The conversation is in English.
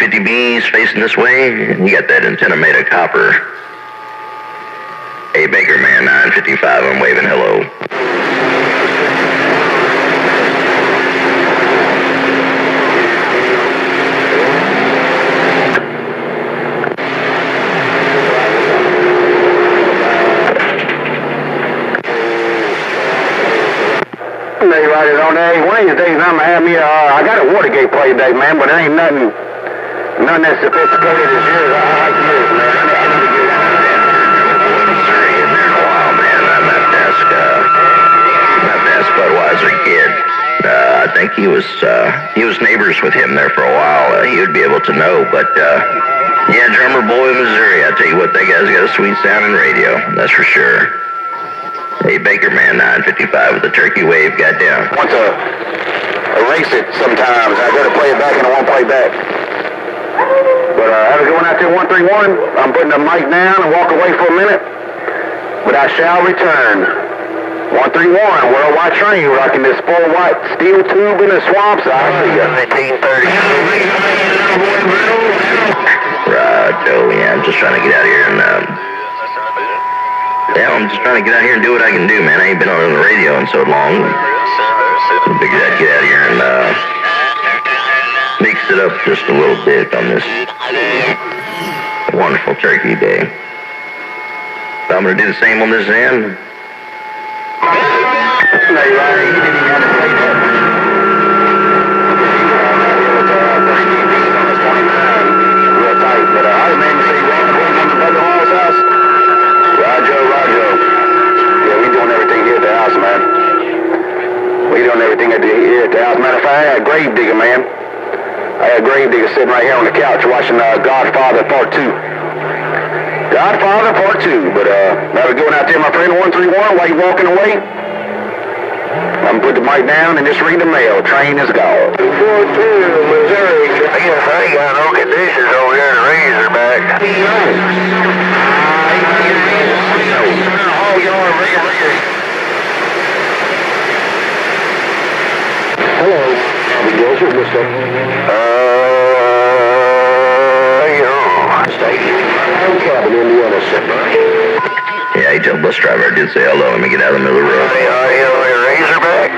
350Bs facing this way. You got that antenna made of copper. Hey, Bakerman, 955, I'm waving hello. Right on there. One of these days I'm gonna have me I got a watergate play today, man, but it ain't nothing as sophisticated as yours. I like yours, man. I need to get out of that. Missouri in there in a while, man. I'm not to ask Budweiser kid. I think he was neighbors with him there for a while. He would be able to know, but yeah, drummer boy in Missouri. I tell you what, that guy's got a sweet sounding radio. That's for sure. Hey, Bakerman, 955 with the turkey wave, goddamn. Want to erase it sometimes. I go to play it back and I won't play back. But I was going out there 131. I'm putting the mic down and walk away for a minute. But I shall return. 131, worldwide train, rocking this 4-watt steel tube in the swamps. I'll see ya. 1930. Right, yeah, I'm just trying to get out here and yeah, I'm just trying to get out here and do what I can do, man. I ain't been on the radio in so long. I figured I'd get out here and mix it up just a little bit on this wonderful turkey day. So I'm going to do the same on this end. Here at the house. Matter of fact, I had a grave digger, man. I had a grave digger sitting right here on the couch watching Godfather Part 2. Godfather Part 2. But now we're going out there, my friend, 131, while you're walking away. I'm going to put the mic down and just read the mail. Train is gone. 242, Missouri. I guess I ain't got no conditions over here in Razorback. Hello, Navigation, Mr. Cabin, Indiana, yeah, he told BusDriver I did say hello. Let me get out of the middle of the road. Razorback.